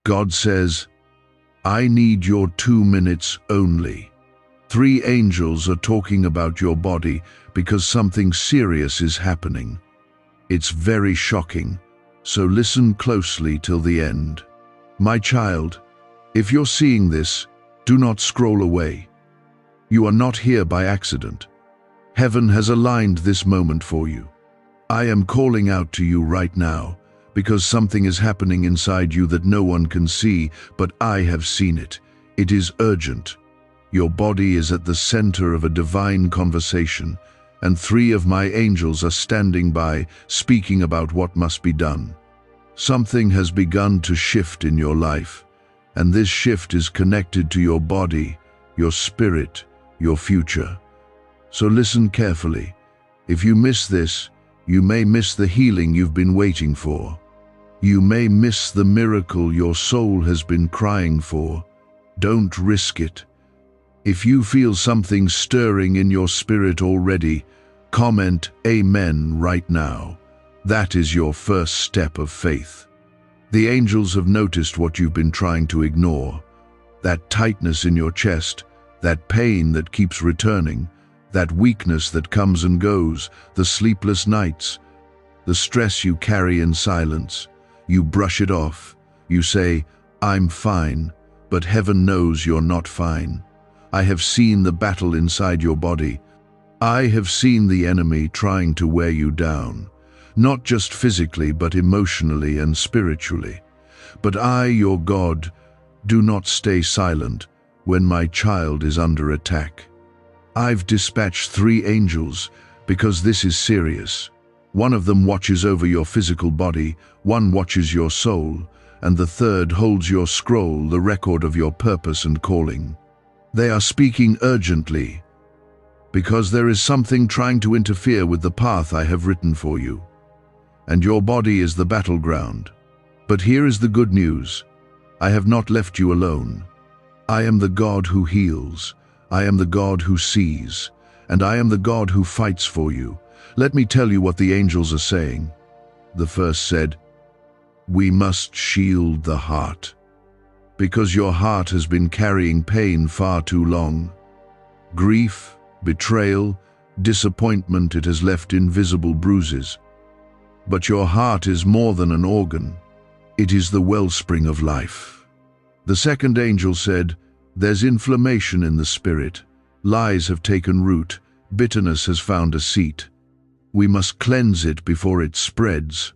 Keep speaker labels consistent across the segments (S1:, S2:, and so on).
S1: God says, I need your 2 minutes only. 3 angels are talking about your body because something serious is happening. It's very shocking, so listen closely till the end. My child, if you're seeing this, do not scroll away. You are not here by accident. Heaven has aligned this moment for you. I am calling out to you right now because something is happening inside you that no one can see, but I have seen it. It is urgent. Your body is at the center of a divine conversation, and 3 of my angels are standing by, speaking about what must be done. Something has begun to shift in your life, and this shift is connected to your body, your spirit, your future. So listen carefully. If you miss this, you may miss the healing you've been waiting for. You may miss the miracle your soul has been crying for. Don't risk it. If you feel something stirring in your spirit already, comment Amen right now. That is your first step of faith. The angels have noticed what you've been trying to ignore. That tightness in your chest, that pain that keeps returning, that weakness that comes and goes, the sleepless nights, the stress you carry in silence. You brush it off. You say, I'm fine, but heaven knows you're not fine. I have seen the battle inside your body. I have seen the enemy trying to wear you down, not just physically, but emotionally and spiritually. But I, your God, do not stay silent when my child is under attack. I've dispatched 3 angels because this is serious. 1 of them watches over your physical body, 1 watches your soul, and the 3rd holds your scroll, the record of your purpose and calling. They are speaking urgently because there is something trying to interfere with the path I have written for you. And your body is the battleground. But here is the good news. I have not left you alone. I am the God who heals. I am the God who sees. And I am the God who fights for you. Let me tell you what the angels are saying. The first said, we must shield the heart, because your heart has been carrying pain far too long. Grief, betrayal, disappointment, it has left invisible bruises. But your heart is more than an organ. It is the wellspring of life. The second angel said, there's inflammation in the spirit. Lies have taken root. Bitterness has found a seat. We must cleanse it before it spreads.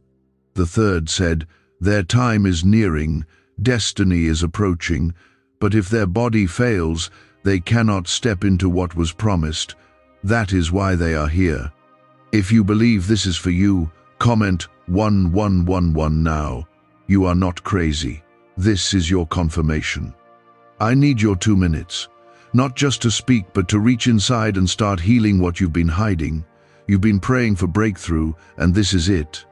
S1: The third said, their time is nearing, destiny is approaching, but if their body fails, they cannot step into what was promised. That is why they are here. If you believe this is for you, comment 1111 now. You are not crazy. This is your confirmation. I need your 2 minutes, not just to speak, but to reach inside and start healing what you've been hiding. You've been praying for breakthrough, and this is it.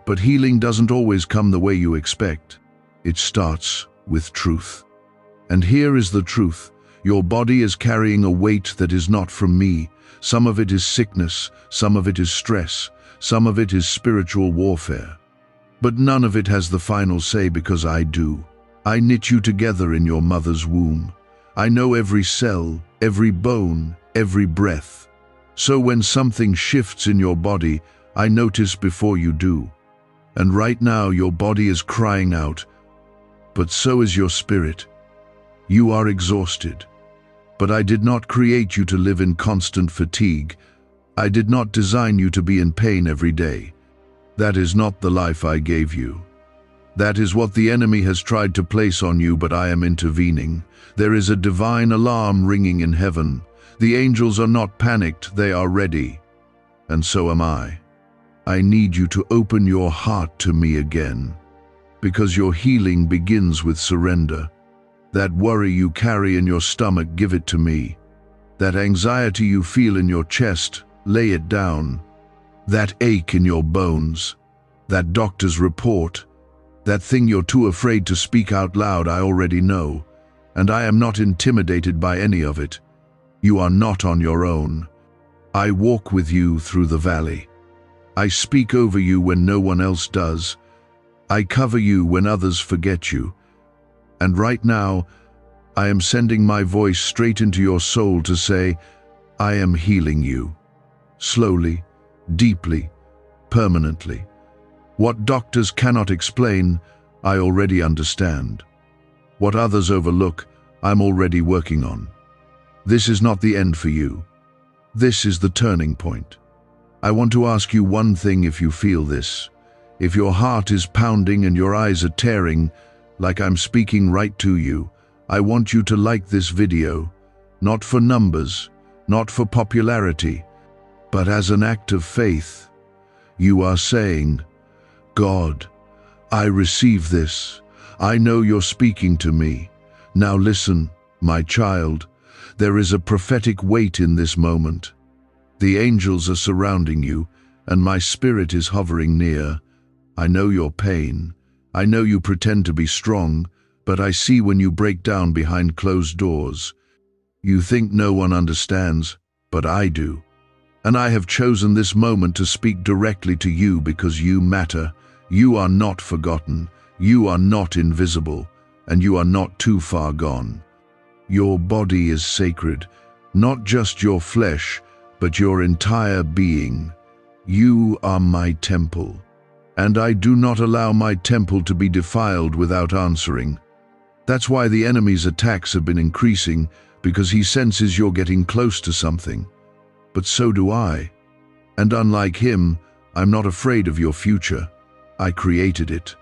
S1: But healing doesn't always come the way you expect. It starts with truth. And here is the truth. Your body is carrying a weight that is not from me. Some of it is sickness, some of it is stress, some of it is spiritual warfare. But none of it has the final say because I do. I knit you together in your mother's womb. I know every cell, every bone, every breath. So when something shifts in your body, I notice before you do. And right now your body is crying out, but so is your spirit. You are exhausted. But I did not create you to live in constant fatigue. I did not design you to be in pain every day. That is not the life I gave you. That is what the enemy has tried to place on you, but I am intervening. There is a divine alarm ringing in heaven. The angels are not panicked, they are ready. And so am I. I need you to open your heart to me again, because your healing begins with surrender. That worry you carry in your stomach, give it to me. That anxiety you feel in your chest, lay it down. That ache in your bones, that doctor's report, that thing you're too afraid to speak out loud, I already know, and I am not intimidated by any of it. You are not on your own. I walk with you through the valley. I speak over you when no one else does. I cover you when others forget you. And right now, I am sending my voice straight into your soul to say, I am healing you. Slowly, deeply, permanently. What doctors cannot explain, I already understand. What others overlook, I'm already working on. This is not the end for you. This is the turning point. I want to ask you one thing if you feel this. If your heart is pounding and your eyes are tearing, like I'm speaking right to you, I want you to like this video, not for numbers, not for popularity, but as an act of faith. You are saying, God, I receive this. I know you're speaking to me. Now listen, my child, there is a prophetic weight in this moment. The angels are surrounding you, and my spirit is hovering near. I know your pain. I know you pretend to be strong, but I see when you break down behind closed doors. You think no one understands, but I do. And I have chosen this moment to speak directly to you because you matter. You are not forgotten. You are not invisible, and you are not too far gone. Your body is sacred, not just your flesh, but your entire being. You are my temple, and I do not allow my temple to be defiled without answering. That's why the enemy's attacks have been increasing, because he senses you're getting close to something. But so do I. And unlike him, I'm not afraid of your future. I created it.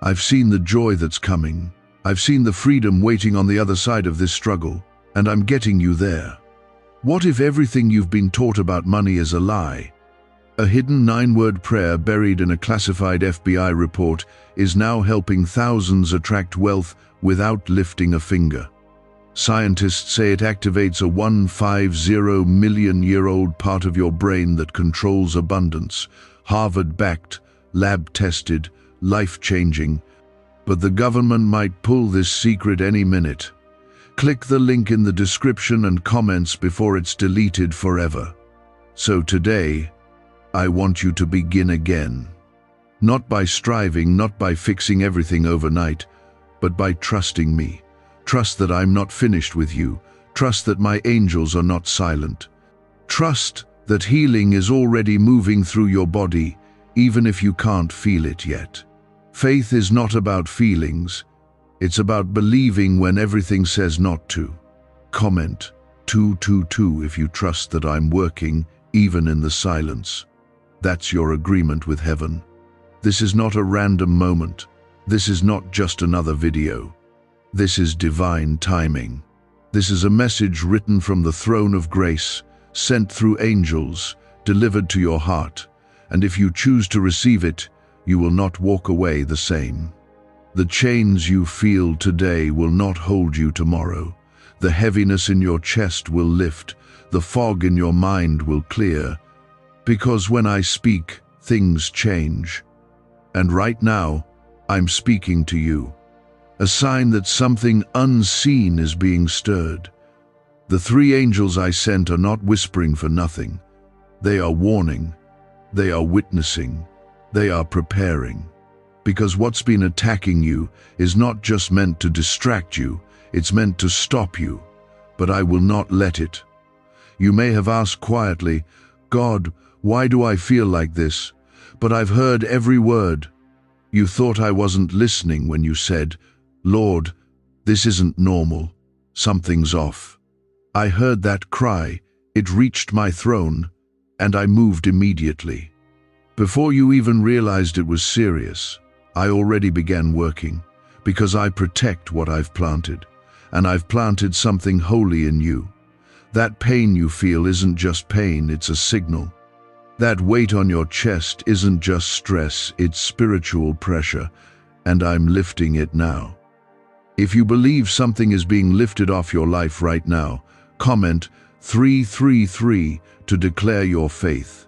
S1: I've seen the joy that's coming. I've seen the freedom waiting on the other side of this struggle, and I'm getting you there. What if everything you've been taught about money is a lie? A hidden 9-word prayer buried in a classified FBI report is now helping thousands attract wealth without lifting a finger. Scientists say it activates a 150-million-year-old part of your brain that controls abundance. Harvard-backed, lab-tested, life-changing. But the government might pull this secret any minute. Click the link in the description and comments before it's deleted forever. So today, I want you to begin again. Not by striving, not by fixing everything overnight, but by trusting me. Trust that I'm not finished with you. Trust that my angels are not silent. Trust that healing is already moving through your body, even if you can't feel it yet. Faith is not about feelings. It's about believing when everything says not to. Comment 222 if you trust that I'm working, even in the silence. That's your agreement with heaven. This is not a random moment. This is not just another video. This is divine timing. This is a message written from the throne of grace, sent through angels, delivered to your heart. And if you choose to receive it, you will not walk away the same. The chains you feel today will not hold you tomorrow. The heaviness in your chest will lift. The fog in your mind will clear. Because when I speak, things change. And right now, I'm speaking to you. A sign that something unseen is being stirred. The 3 angels I sent are not whispering for nothing. They are warning. They are witnessing. They are preparing. Because what's been attacking you is not just meant to distract you, it's meant to stop you. But I will not let it. You may have asked quietly, God, why do I feel like this? But I've heard every word. You thought I wasn't listening when you said, Lord, this isn't normal. Something's off. I heard that cry. It reached my throne, and I moved immediately. Before you even realized it was serious, I already began working, because I protect what I've planted, and I've planted something holy in you. That pain you feel isn't just pain, it's a signal. That weight on your chest isn't just stress, it's spiritual pressure, and I'm lifting it now. If you believe something is being lifted off your life right now, comment 333 to declare your faith.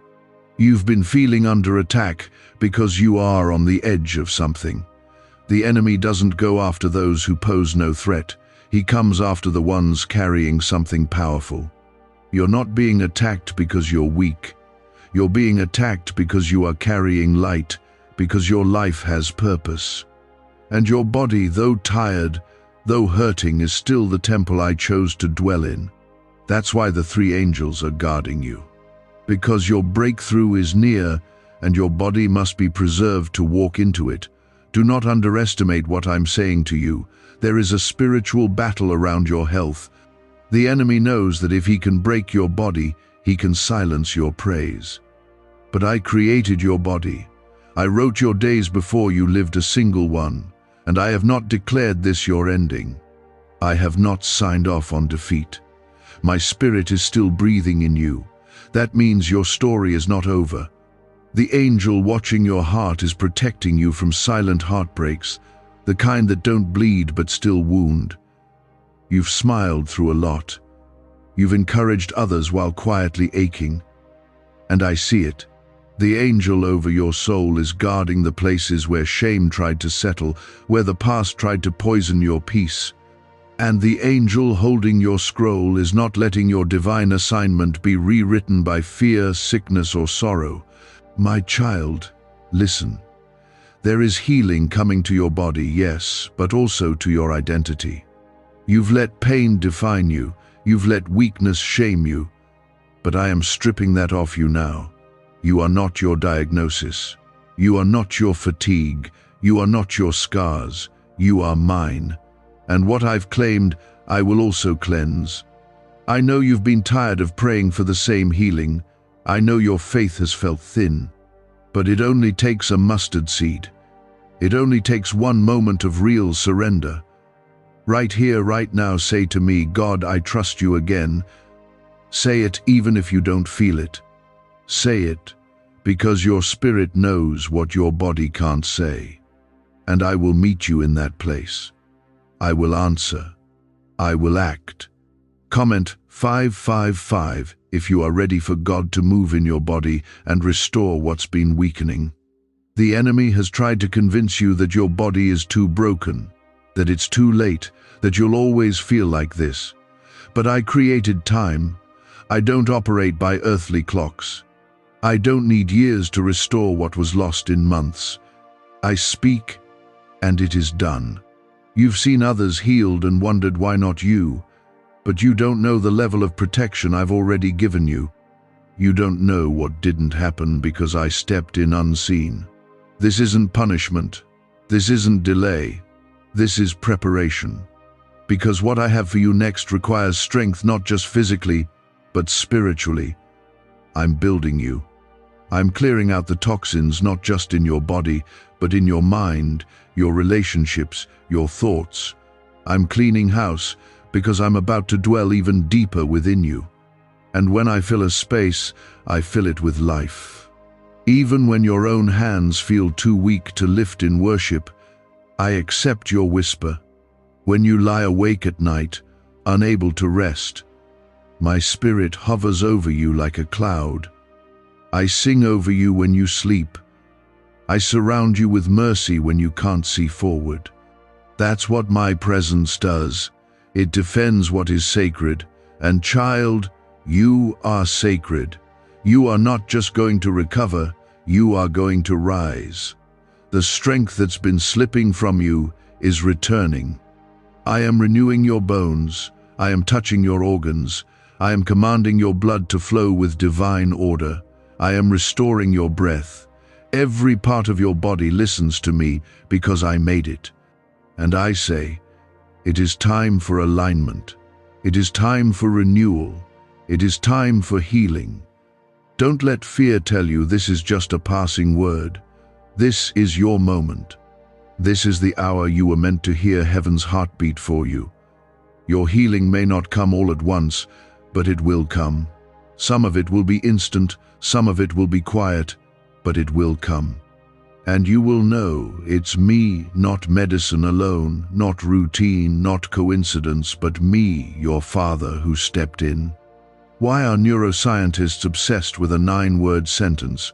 S1: You've been feeling under attack because you are on the edge of something. The enemy doesn't go after those who pose no threat. He comes after the ones carrying something powerful. You're not being attacked because you're weak. You're being attacked because you are carrying light, because your life has purpose. And your body, though tired, though hurting, is still the temple I chose to dwell in. That's why the three angels are guarding you. Because your breakthrough is near, and your body must be preserved to walk into it. Do not underestimate what I'm saying to you. There is a spiritual battle around your health. The enemy knows that if he can break your body, he can silence your praise. But I created your body. I wrote your days before you lived a single one, and I have not declared this your ending. I have not signed off on defeat. My spirit is still breathing in you. That means your story is not over. The angel watching your heart is protecting you from silent heartbreaks, the kind that don't bleed but still wound. You've smiled through a lot. You've encouraged others while quietly aching. And I see it. The angel over your soul is guarding the places where shame tried to settle, where the past tried to poison your peace. And the angel holding your scroll is not letting your divine assignment be rewritten by fear, sickness, or sorrow. My child, listen. There is healing coming to your body, yes, but also to your identity. You've let pain define you. You've let weakness shame you. But I am stripping that off you now. You are not your diagnosis. You are not your fatigue. You are not your scars. You are mine. And what I've claimed, I will also cleanse. I know you've been tired of praying for the same healing. I know your faith has felt thin. But it only takes a mustard seed. It only takes one moment of real surrender. Right here, right now, say to me, God, I trust you again. Say it even if you don't feel it. Say it because your spirit knows what your body can't say. And I will meet you in that place. I will answer. I will act. Comment 555 if you are ready for God to move in your body and restore what's been weakening. The enemy has tried to convince you that your body is too broken, that it's too late, that you'll always feel like this. But I created time. I don't operate by earthly clocks. I don't need years to restore what was lost in months. I speak, and it is done. You've seen others healed and wondered why not you, but you don't know the level of protection I've already given you. You don't know what didn't happen because I stepped in unseen. This isn't punishment. This isn't delay. This is preparation. Because what I have for you next requires strength, not just physically, but spiritually. I'm building you. I'm clearing out the toxins not just in your body, but in your mind, your relationships, your thoughts. I'm cleaning house because I'm about to dwell even deeper within you. And when I fill a space, I fill it with life. Even when your own hands feel too weak to lift in worship, I accept your whisper. When you lie awake at night, unable to rest, my spirit hovers over you like a cloud. I sing over you when you sleep. I surround you with mercy when you can't see forward. That's what my presence does. It defends what is sacred. And child, you are sacred. You are not just going to recover, you are going to rise. The strength that's been slipping from you is returning. I am renewing your bones. I am touching your organs. I am commanding your blood to flow with divine order. I am restoring your breath. Every part of your body listens to me because I made it. And I say, it is time for alignment. It is time for renewal. It is time for healing. Don't let fear tell you this is just a passing word. This is your moment. This is the hour you were meant to hear heaven's heartbeat for you. Your healing may not come all at once, but it will come. Some of it will be instant, some of it will be quiet, but it will come. And you will know it's me, not medicine alone, not routine, not coincidence, but me, your Father, who stepped in. Why are neuroscientists obsessed with a 9-word sentence?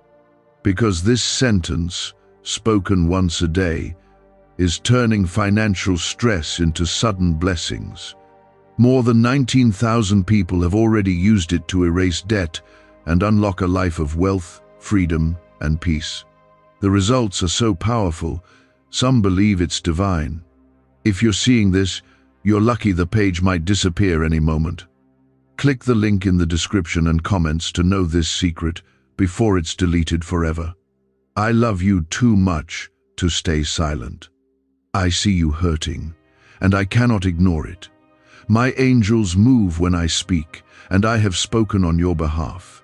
S1: Because this sentence, spoken once a day, is turning financial stress into sudden blessings. More than 19,000 people have already used it to erase debt and unlock a life of wealth, freedom, and peace. The results are so powerful, some believe it's divine. If you're seeing this, You're lucky the page might disappear any moment. Click the link in the description and comments to know this secret before it's deleted forever. I love you too much to stay silent. I see you hurting, and I cannot ignore it. My angels move when I speak, and I have spoken on your behalf.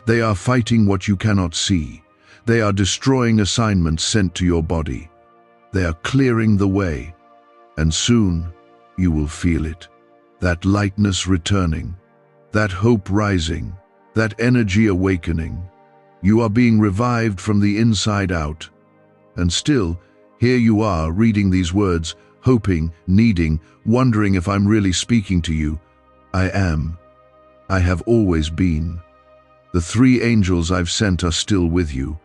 S1: They are fighting what you cannot see. They are destroying assignments sent to your body. They are clearing the way, and soon you will feel it. That lightness returning, that hope rising, that energy awakening. You are being revived from the inside out. And still, here you are reading these words, hoping, needing, wondering if I'm really speaking to you. I am. I have always been. The 3 angels I've sent are still with you.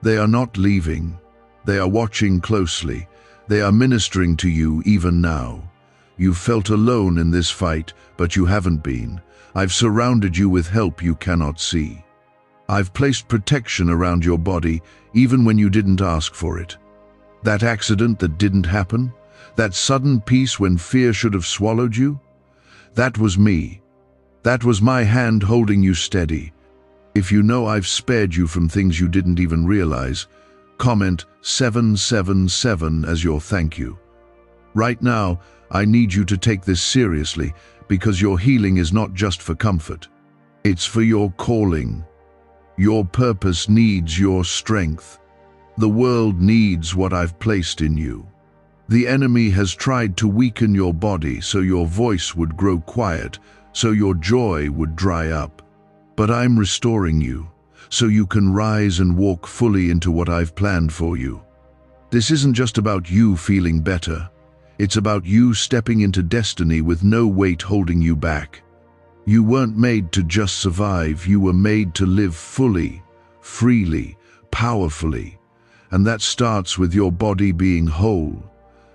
S1: They are not leaving. They are watching closely. They are ministering to you even now. You've felt alone in this fight, but you haven't been. I've surrounded you with help you cannot see. I've placed protection around your body, even when you didn't ask for it. That accident that didn't happen, that sudden peace when fear should have swallowed you, that was me. That was my hand holding you steady. If you know I've spared you from things you didn't even realize, comment 777 as your thank you. Right now, I need you to take this seriously, because your healing is not just for comfort. It's for your calling. Your purpose needs your strength. The world needs what I've placed in you. The enemy has tried to weaken your body so your voice would grow quiet, so your joy would dry up. But I'm restoring you, so you can rise and walk fully into what I've planned for you. This isn't just about you feeling better. It's about you stepping into destiny with no weight holding you back. You weren't made to just survive, you were made to live fully, freely, powerfully. And that starts with your body being whole.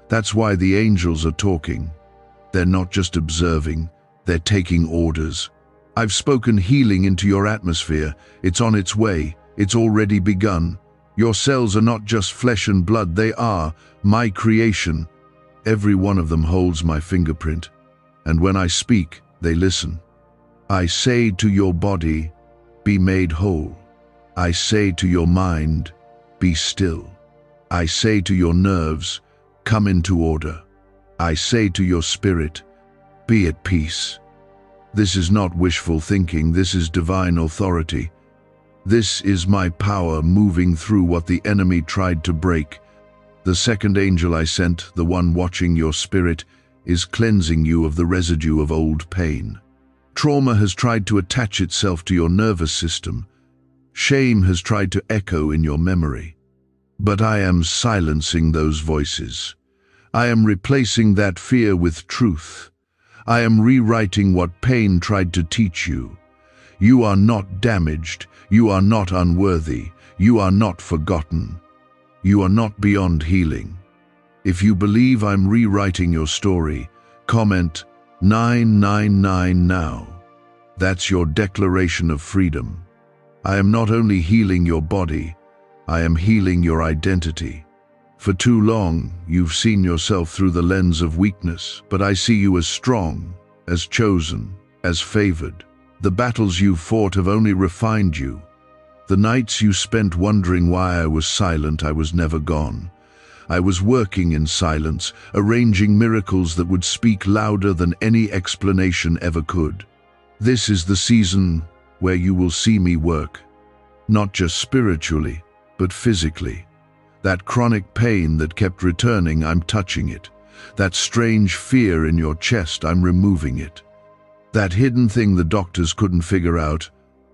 S1: That's why the angels are talking. They're not just observing, they're taking orders. I've spoken healing into your atmosphere. It's on its way. It's already begun. Your cells are not just flesh and blood, they are my creation. Every one of them holds my fingerprint. And when I speak, they listen. I say to your body, be made whole. I say to your mind, be still. I say to your nerves, come into order. I say to your spirit, be at peace. This is not wishful thinking, this is divine authority. This is my power moving through what the enemy tried to break. The second angel I sent, the one watching your spirit, is cleansing you of the residue of old pain. Trauma has tried to attach itself to your nervous system. Shame has tried to echo in your memory. But I am silencing those voices. I am replacing that fear with truth. I am rewriting what pain tried to teach you. You are not damaged. You are not unworthy. You are not forgotten. You are not beyond healing. If you believe I'm rewriting your story, comment 999 now. That's your declaration of freedom. I am not only healing your body, I am healing your identity. For too long, you've seen yourself through the lens of weakness, but I see you as strong, as chosen, as favored. The battles you've fought have only refined you. The nights you spent wondering why I was silent, I was never gone. I was working in silence, arranging miracles that would speak louder than any explanation ever could. This is the season where you will see me work, not just spiritually, but physically. That chronic pain that kept returning, I'm touching it. That strange fear in your chest, I'm removing it. That hidden thing the doctors couldn't figure out,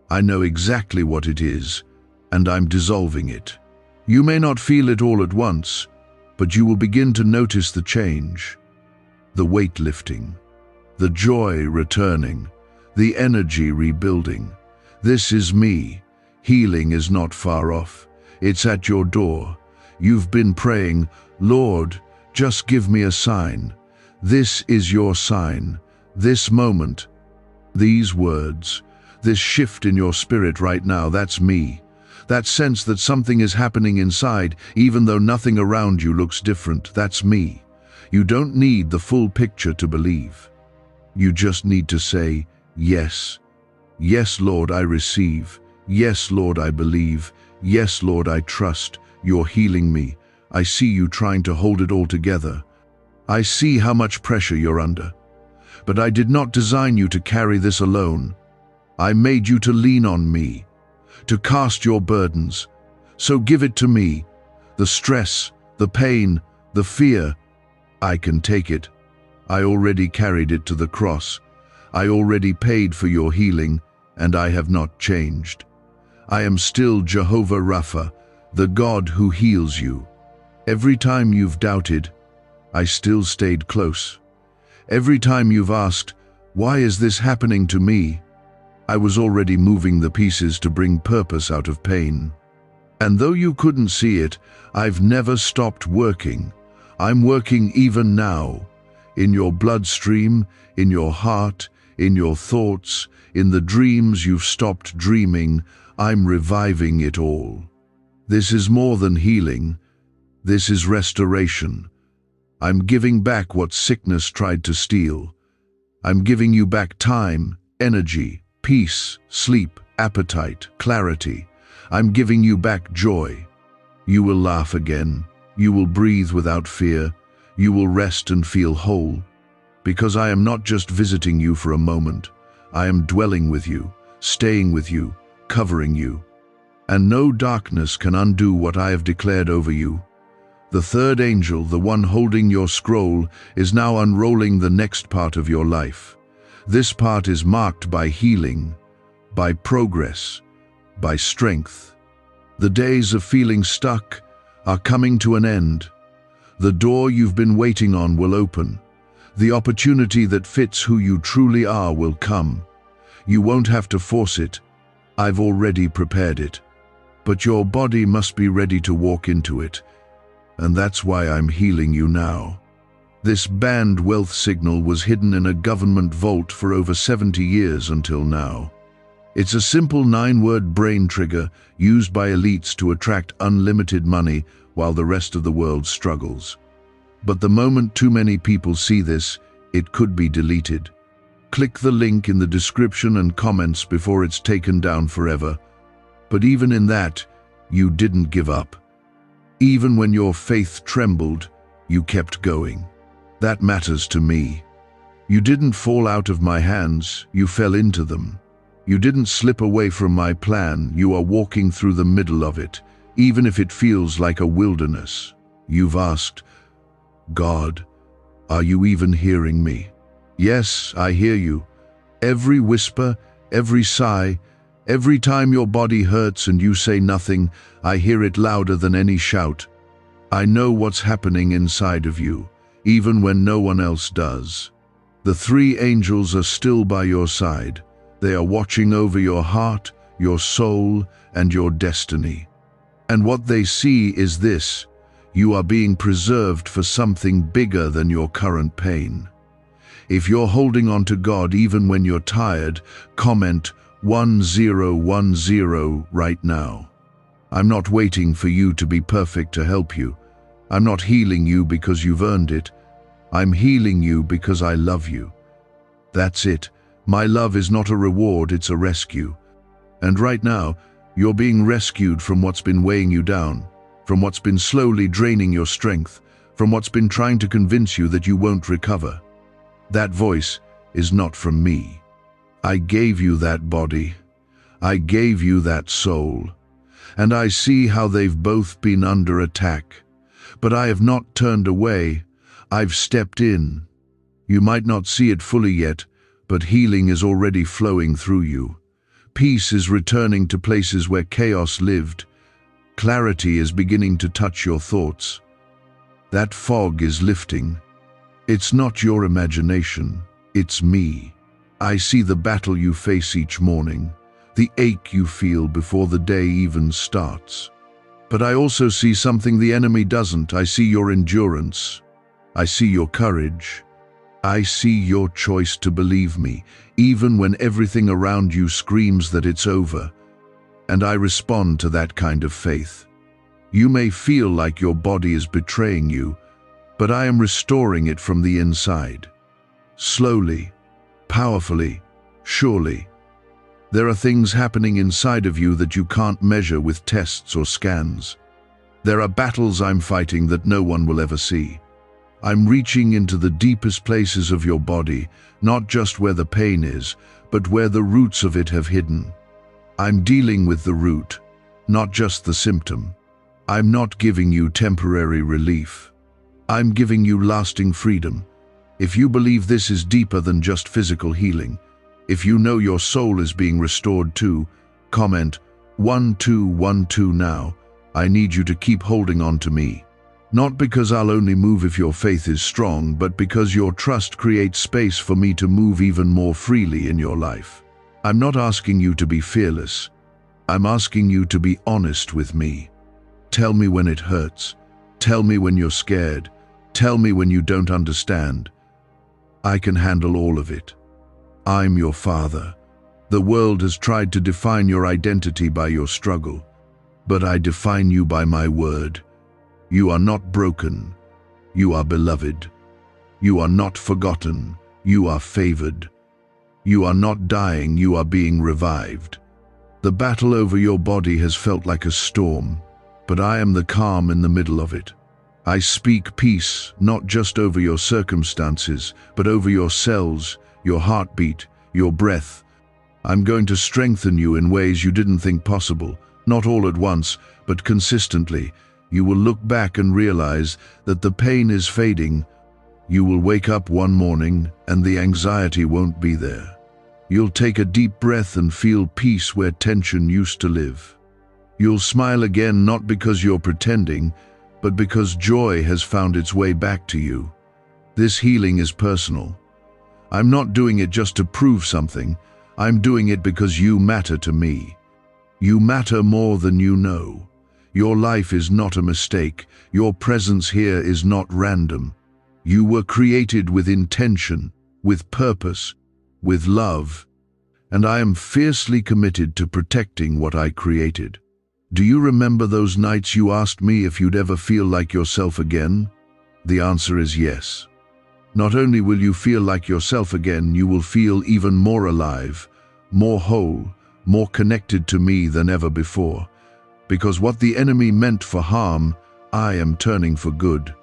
S1: I know exactly what it is, and I'm dissolving it. You may not feel it all at once, but you will begin to notice the change. The weight lifting, the joy returning, the energy rebuilding. This is me. Healing is not far off. It's at your door. You've been praying, Lord, just give me a sign. This is your sign. This moment, these words, this shift in your spirit right now, that's me. That sense that something is happening inside, even though nothing around you looks different, that's me. You don't need the full picture to believe. You just need to say, yes. Yes, Lord, I receive. Yes, Lord, I believe. Yes, Lord, I trust. You're healing me. I see you trying to hold it all together. I see how much pressure you're under. But I did not design you to carry this alone. I made you to lean on me, to cast your burdens. So give it to me. The stress, the pain, the fear. I can take it. I already carried it to the cross. I already paid for your healing, and I have not changed. I am still Jehovah Rapha, the God who heals you. Every time you've doubted, I still stayed close. Every time you've asked, why is this happening to me? I was already moving the pieces to bring purpose out of pain. And though you couldn't see it, I've never stopped working. I'm working even now, in your bloodstream, in your heart, in your thoughts, in the dreams you've stopped dreaming. I'm reviving it all. This is more than healing. This is restoration. I'm giving back what sickness tried to steal. I'm giving you back time, energy, peace, sleep, appetite, clarity. I'm giving you back joy. You will laugh again. You will breathe without fear. You will rest and feel whole. Because I am not just visiting you for a moment. I am dwelling with you, staying with you, covering you. And no darkness can undo what I have declared over you. The third angel, the one holding your scroll, is now unrolling the next part of your life. This part is marked by healing, by progress, by strength. The days of feeling stuck are coming to an end. The door you've been waiting on will open. The opportunity that fits who you truly are will come. You won't have to force it. I've already prepared it. But your body must be ready to walk into it. And that's why I'm healing you now. This banned wealth signal was hidden in a government vault for over 70 years until now. It's a simple 9-word brain trigger used by elites to attract unlimited money while the rest of the world struggles. But the moment too many people see this, it could be deleted. Click the link in the description and comments before it's taken down forever. But even in that, you didn't give up. Even when your faith trembled, you kept going. That matters to me. You didn't fall out of my hands, you fell into them. You didn't slip away from my plan, you are walking through the middle of it, even if it feels like a wilderness. You've asked, God, are you even hearing me? Yes, I hear you. Every whisper, every sigh, every time your body hurts and you say nothing, I hear it louder than any shout. I know what's happening inside of you, even when no one else does. The 3 angels are still by your side. They are watching over your heart, your soul, and your destiny. And what they see is this: you are being preserved for something bigger than your current pain. If you're holding on to God even when you're tired, comment 1010 right now. I'm not waiting for you to be perfect to help you. I'm not healing you because you've earned it. I'm healing you because I love you. That's it. My love is not a reward, it's a rescue. And right now, you're being rescued from what's been weighing you down, from what's been slowly draining your strength, from what's been trying to convince you that you won't recover. That voice is not from me. I gave you that body. I gave you that soul. And I see how they've both been under attack. But I have not turned away. I've stepped in. You might not see it fully yet, but healing is already flowing through you. Peace is returning to places where chaos lived. Clarity is beginning to touch your thoughts. That fog is lifting. It's not your imagination, it's me. I see the battle you face each morning, the ache you feel before the day even starts. But I also see something the enemy doesn't. I see your endurance. I see your courage. I see your choice to believe me, even when everything around you screams that it's over. And I respond to that kind of faith. You may feel like your body is betraying you, but I am restoring it from the inside. Slowly, powerfully, surely. There are things happening inside of you that you can't measure with tests or scans. There are battles I'm fighting that no one will ever see. I'm reaching into the deepest places of your body, not just where the pain is, but where the roots of it have hidden. I'm dealing with the root, not just the symptom. I'm not giving you temporary relief. I'm giving you lasting freedom. If you believe this is deeper than just physical healing, if you know your soul is being restored too, comment 1212 now. I need you to keep holding on to me. Not because I'll only move if your faith is strong, but because your trust creates space for me to move even more freely in your life. I'm not asking you to be fearless. I'm asking you to be honest with me. Tell me when it hurts. Tell me when you're scared. Tell me when you don't understand. I can handle all of it. I'm your father. The world has tried to define your identity by your struggle, but I define you by my word. You are not broken. You are beloved. You are not forgotten. You are favored. You are not dying. You are being revived. The battle over your body has felt like a storm, but I am the calm in the middle of it. I speak peace, not just over your circumstances, but over your cells, your heartbeat, your breath. I'm going to strengthen you in ways you didn't think possible, not all at once, but consistently. You will look back and realize that the pain is fading. You will wake up one morning and the anxiety won't be there. You'll take a deep breath and feel peace where tension used to live. You'll smile again, not because you're pretending, but because joy has found its way back to you. This healing is personal. I'm not doing it just to prove something. I'm doing it because you matter to me. You matter more than you know. Your life is not a mistake. Your presence here is not random. You were created with intention, with purpose, with love, and I am fiercely committed to protecting what I created. Do you remember those nights you asked me if you'd ever feel like yourself again? The answer is yes. Not only will you feel like yourself again, you will feel even more alive, more whole, more connected to me than ever before. Because what the enemy meant for harm, I am turning for good.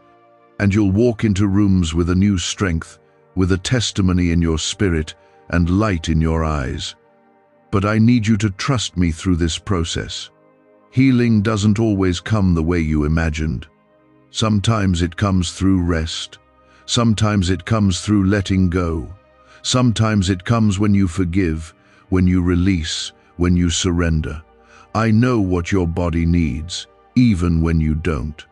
S1: And you'll walk into rooms with a new strength, with a testimony in your spirit and light in your eyes. But I need you to trust me through this process. Healing doesn't always come the way you imagined. Sometimes it comes through rest. Sometimes it comes through letting go. Sometimes it comes when you forgive, when you release, when you surrender. I know what your body needs, even when you don't.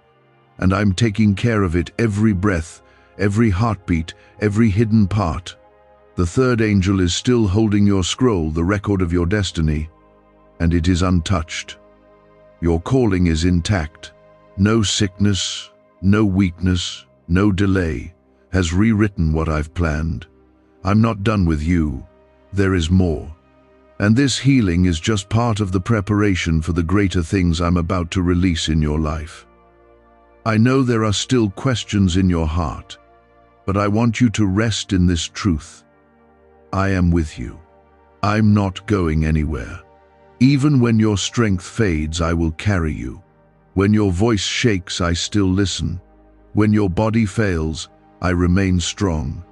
S1: And I'm taking care of it every breath, every heartbeat, every hidden part. The third angel is still holding your scroll, the record of your destiny, and it is untouched. Your calling is intact. No sickness, no weakness, no delay has rewritten what I've planned. I'm not done with you. There is more. And this healing is just part of the preparation for the greater things I'm about to release in your life. I know there are still questions in your heart, but I want you to rest in this truth. I am with you. I'm not going anywhere. Even when your strength fades, I will carry you. When your voice shakes, I still listen. When your body fails, I remain strong.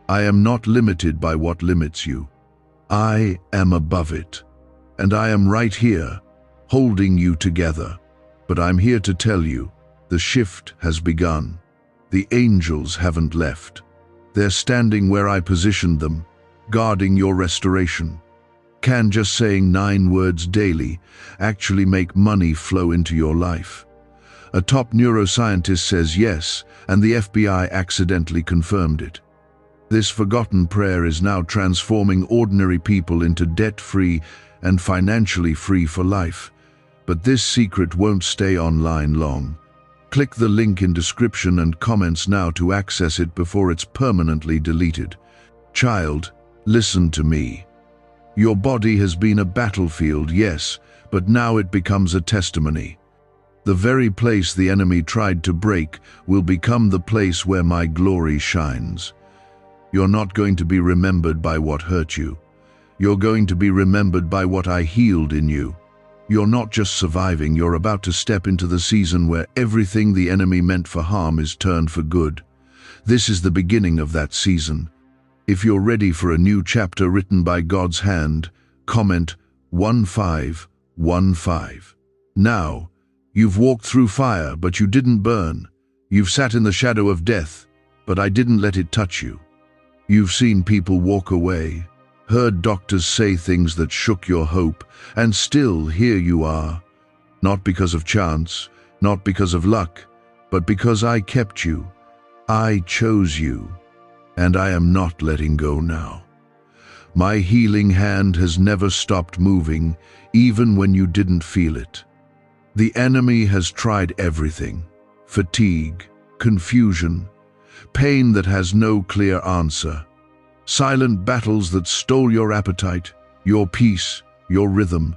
S1: I am not limited by what limits you. I am above it. And I am right here, holding you together. But I'm here to tell you, the shift has begun. The angels haven't left. They're standing where I positioned them, guarding your restoration. Can just saying 9 words daily actually make money flow into your life? A top neuroscientist says yes, and the FBI accidentally confirmed it. This forgotten prayer is now transforming ordinary people into debt-free and financially free for life. But this secret won't stay online long. Click the link in description and comments now to access it before it's permanently deleted. Child, listen to me. Your body has been a battlefield, yes, but now it becomes a testimony. The very place the enemy tried to break will become the place where my glory shines. You're not going to be remembered by what hurt you. You're going to be remembered by what I healed in you. You're not just surviving, you're about to step into the season where everything the enemy meant for harm is turned for good. This is the beginning of that season. If you're ready for a new chapter written by God's hand, comment 1515. Now, you've walked through fire, but you didn't burn. You've sat in the shadow of death, but I didn't let it touch you. You've seen people walk away, heard doctors say things that shook your hope, and still here you are. Not because of chance, not because of luck, but because I kept you. I chose you, and I am not letting go now. My healing hand has never stopped moving, even when you didn't feel it. The enemy has tried everything: fatigue, confusion, pain that has no clear answer, silent battles that stole your appetite, your peace, your rhythm.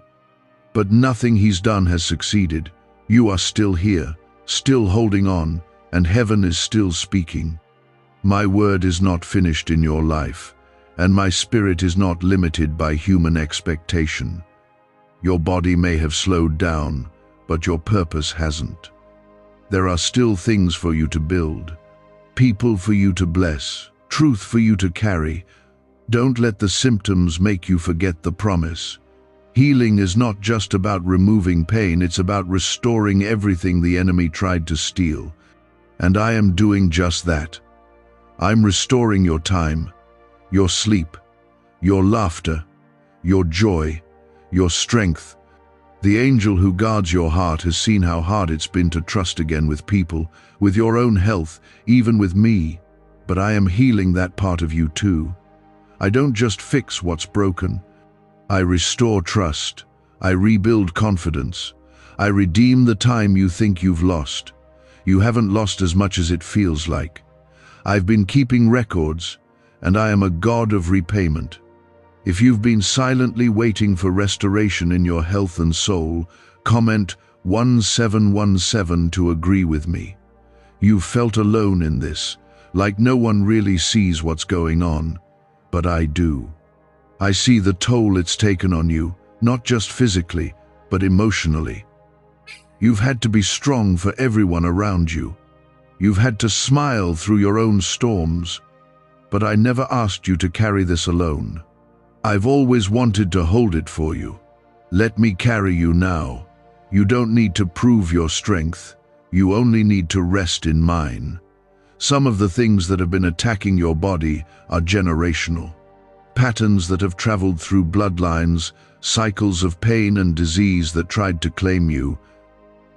S1: But nothing he's done has succeeded. You are still here, still holding on, and heaven is still speaking. My word is not finished in your life, and my spirit is not limited by human expectation. Your body may have slowed down, but your purpose hasn't. There are still things for you to build, people for you to bless, truth for you to carry. Don't let the symptoms make you forget the promise. Healing is not just about removing pain, it's about restoring everything the enemy tried to steal. And I am doing just that. I'm restoring your time, your sleep, your laughter, your joy, your strength. The angel who guards your heart has seen how hard it's been to trust again with people, with your own health, even with me. But I am healing that part of you too. I don't just fix what's broken. I restore trust. I rebuild confidence. I redeem the time you think you've lost. You haven't lost as much as it feels like. I've been keeping records, and I am a God of repayment. If you've been silently waiting for restoration in your health and soul, comment 1717 to agree with me. You've felt alone in this, like no one really sees what's going on, but I do. I see the toll it's taken on you, not just physically, but emotionally. You've had to be strong for everyone around you. You've had to smile through your own storms, but I never asked you to carry this alone. I've always wanted to hold it for you. Let me carry you now. You don't need to prove your strength. You only need to rest in mine. Some of the things that have been attacking your body are generational. Patterns that have traveled through bloodlines, cycles of pain and disease that tried to claim you.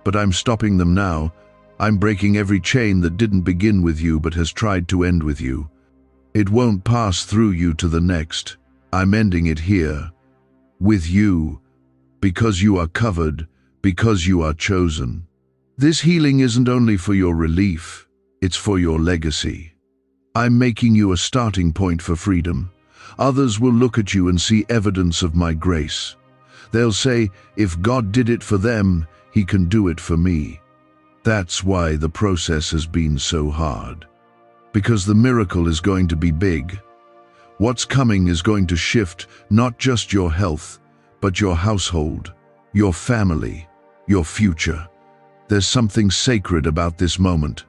S1: But I'm stopping them now. I'm breaking every chain that didn't begin with you but has tried to end with you. It won't pass through you to the next. I'm ending it here, with you, because you are covered, because you are chosen. This healing isn't only for your relief, it's for your legacy. I'm making you a starting point for freedom. Others will look at you and see evidence of my grace. They'll say, if God did it for them, He can do it for me. That's why the process has been so hard. Because the miracle is going to be big. What's coming is going to shift not just your health, but your household, your family, your future. There's something sacred about this moment.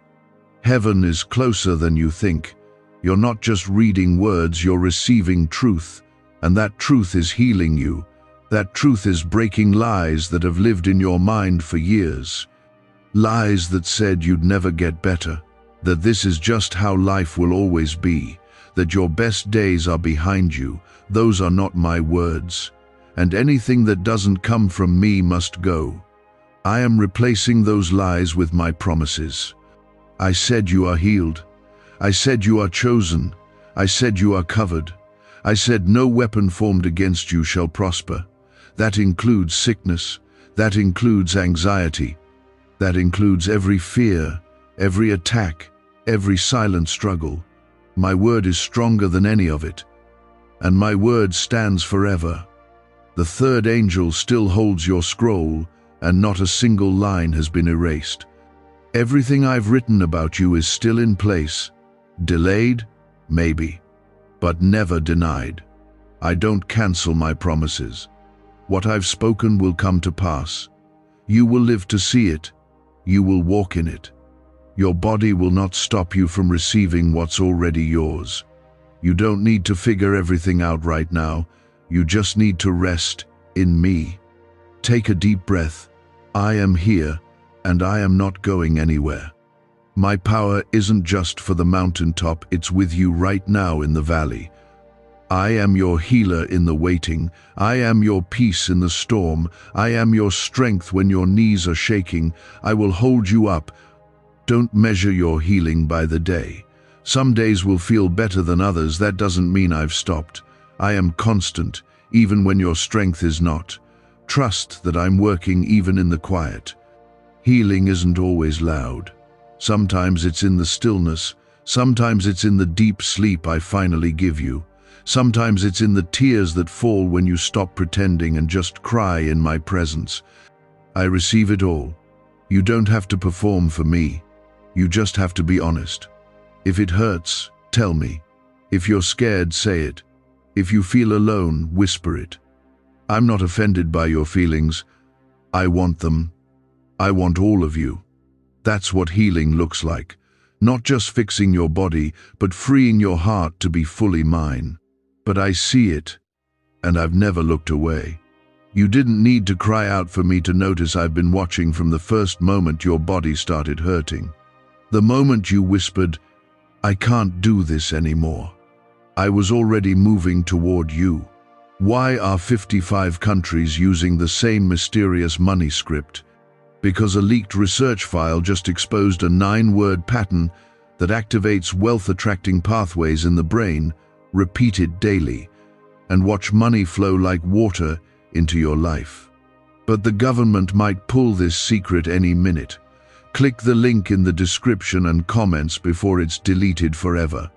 S1: Heaven is closer than you think. You're not just reading words, you're receiving truth, and that truth is healing you. That truth is breaking lies that have lived in your mind for years. Lies that said you'd never get better, that this is just how life will always be, that your best days are behind you. Those are not my words, and anything that doesn't come from me must go. I am replacing those lies with my promises. I said you are healed. I said you are chosen. I said you are covered. I said no weapon formed against you shall prosper. That includes sickness. That includes anxiety. That includes every fear, every attack, every silent struggle. My word is stronger than any of it, and my word stands forever. The third angel still holds your scroll, and not a single line has been erased. Everything I've written about you is still in place. Delayed? Maybe. But never denied. I don't cancel my promises. What I've spoken will come to pass. You will live to see it. You will walk in it. Your body will not stop you from receiving what's already yours. You don't need to figure everything out right now. You just need to rest in me. Take a deep breath. I am here, and I am not going anywhere. My power isn't just for the mountaintop, it's with you right now in the valley. I am your healer in the waiting. I am your peace in the storm. I am your strength when your knees are shaking. I will hold you up. Don't measure your healing by the day. Some days will feel better than others. That doesn't mean I've stopped. I am constant, even when your strength is not. Trust that I'm working even in the quiet. Healing isn't always loud. Sometimes it's in the stillness. Sometimes it's in the deep sleep I finally give you. Sometimes it's in the tears that fall when you stop pretending and just cry in my presence. I receive it all. You don't have to perform for me. You just have to be honest. If it hurts, tell me. If you're scared, say it. If you feel alone, whisper it. I'm not offended by your feelings. I want them. I want all of you. That's what healing looks like. Not just fixing your body, but freeing your heart to be fully mine. But I see it, and I've never looked away. You didn't need to cry out for me to notice I've been watching from the first moment your body started hurting. The moment you whispered, I can't do this anymore. I was already moving toward you. Why are 55 countries using the same mysterious money script? Because a leaked research file just exposed a 9-word pattern that activates wealth-attracting pathways in the brain. Repeat it daily, and watch money flow like water into your life. But the government might pull this secret any minute. Click the link in the description and comments before it's deleted forever.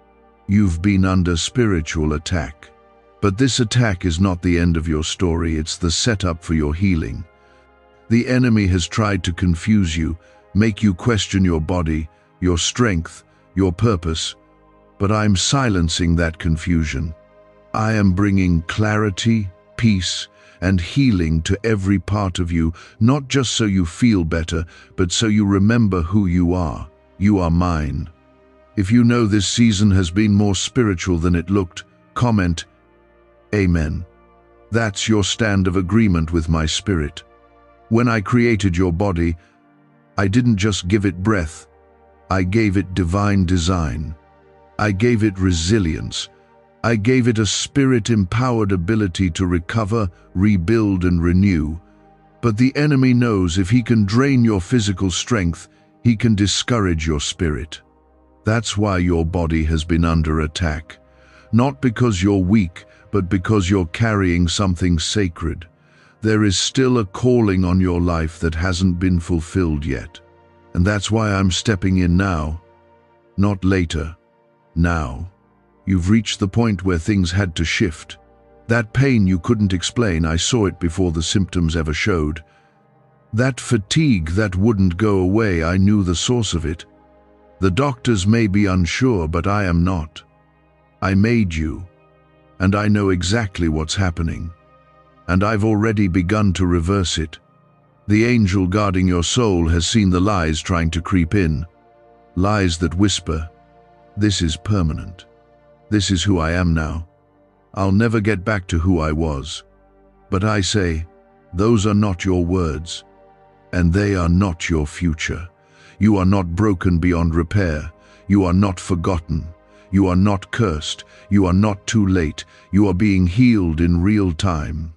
S1: You've been under spiritual attack. But this attack is not the end of your story, it's the setup for your healing. The enemy has tried to confuse you, make you question your body, your strength, your purpose. But I'm silencing that confusion. I am bringing clarity, peace, and healing to every part of you, not just so you feel better, but so you remember who you are. You are mine. If you know this season has been more spiritual than it looked, comment, Amen. That's your stand of agreement with my spirit. When I created your body, I didn't just give it breath, I gave it divine design. I gave it resilience. I gave it a spirit-empowered ability to recover, rebuild, and renew. But the enemy knows if he can drain your physical strength, he can discourage your spirit. That's why your body has been under attack. Not because you're weak, but because you're carrying something sacred. There is still a calling on your life that hasn't been fulfilled yet. And that's why I'm stepping in now, not later. Now, you've reached the point where things had to shift. That pain you couldn't explain, I saw it before the symptoms ever showed. That fatigue that wouldn't go away, I knew the source of it. The doctors may be unsure, but I am not. I made you, and I know exactly what's happening. And I've already begun to reverse it. The angel guarding your soul has seen the lies trying to creep in. Lies that whisper, this is permanent. This is who I am now. I'll never get back to who I was. But I say, those are not your words, and they are not your future. You are not broken beyond repair. You are not forgotten. You are not cursed. You are not too late. You are being healed in real time.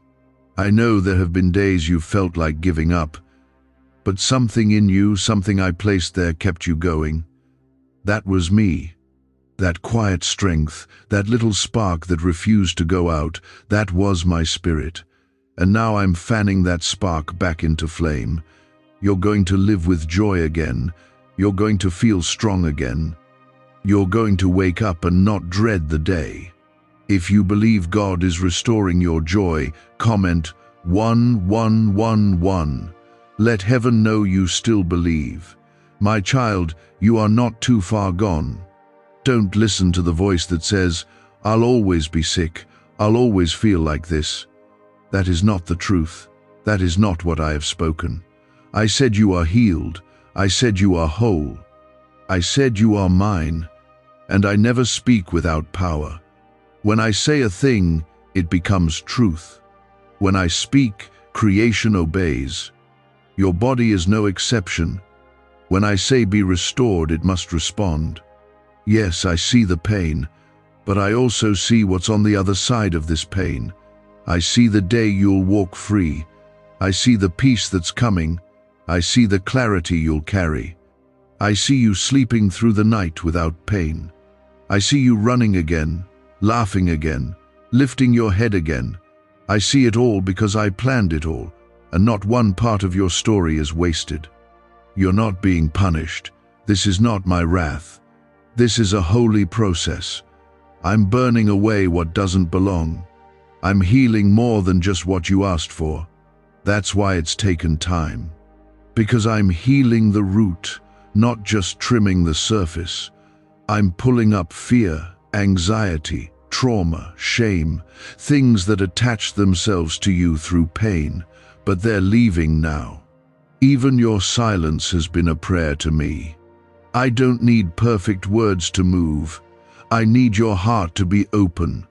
S1: I know there have been days you've felt like giving up, but something in you, something I placed there, kept you going. That was me. That quiet strength, that little spark that refused to go out, that was my spirit. And now I'm fanning that spark back into flame. You're going to live with joy again. You're going to feel strong again. You're going to wake up and not dread the day. If you believe God is restoring your joy, comment 1111. Let heaven know you still believe. My child, you are not too far gone. Don't listen to the voice that says, I'll always be sick, I'll always feel like this. That is not the truth. That is not what I have spoken. I said you are healed. I said you are whole. I said you are mine, and I never speak without power. When I say a thing, it becomes truth. When I speak, creation obeys. Your body is no exception. When I say be restored, it must respond. Yes, I see the pain, but I also see what's on the other side of this pain. I see the day you'll walk free. I see the peace that's coming. I see the clarity you'll carry. I see you sleeping through the night without pain. I see you running again, laughing again, lifting your head again. I see it all because I planned it all, and not one part of your story is wasted. You're not being punished. This is not my wrath. This is a holy process. I'm burning away what doesn't belong. I'm healing more than just what you asked for. That's why it's taken time. Because I'm healing the root, not just trimming the surface. I'm pulling up fear, anxiety, trauma, shame, things that attach themselves to you through pain, but they're leaving now. Even your silence has been a prayer to me. I don't need perfect words to move. I need your heart to be open.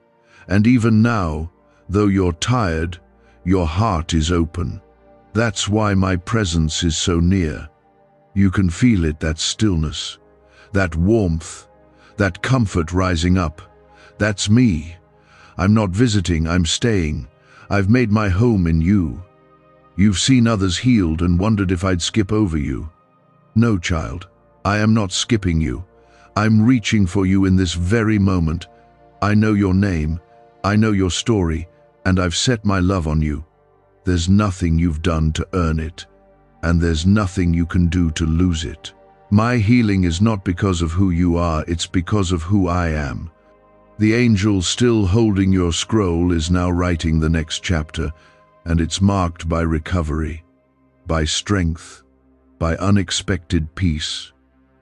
S1: And even now, though you're tired, your heart is open. That's why my presence is so near. You can feel it, that stillness, that warmth, that comfort rising up. That's me. I'm not visiting, I'm staying. I've made my home in you. You've seen others healed and wondered if I'd skip over you. No, child, I am not skipping you. I'm reaching for you in this very moment. I know your name, I know your story, and I've set my love on you. There's nothing you've done to earn it, and there's nothing you can do to lose it. My healing is not because of who you are, it's because of who I am. The angel still holding your scroll is now writing the next chapter, and it's marked by recovery, by strength, by unexpected peace.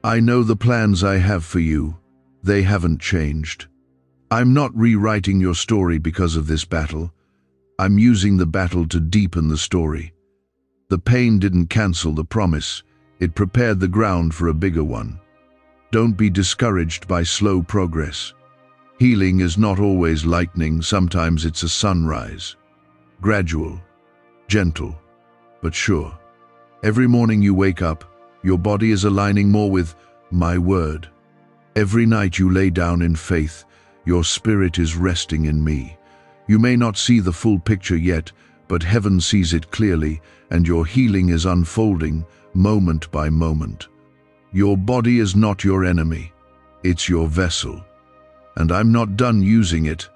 S1: I know the plans I have for you. They haven't changed. I'm not rewriting your story because of this battle. I'm using the battle to deepen the story. The pain didn't cancel the promise. It prepared the ground for a bigger one. Don't be discouraged by slow progress. Healing is not always lightning, sometimes it's a sunrise. Gradual, gentle, but sure. Every morning you wake up, your body is aligning more with my word. Every night you lay down in faith, your spirit is resting in me. You may not see the full picture yet, but heaven sees it clearly, and your healing is unfolding moment by moment. Your body is not your enemy. It's your vessel. And I'm not done using it.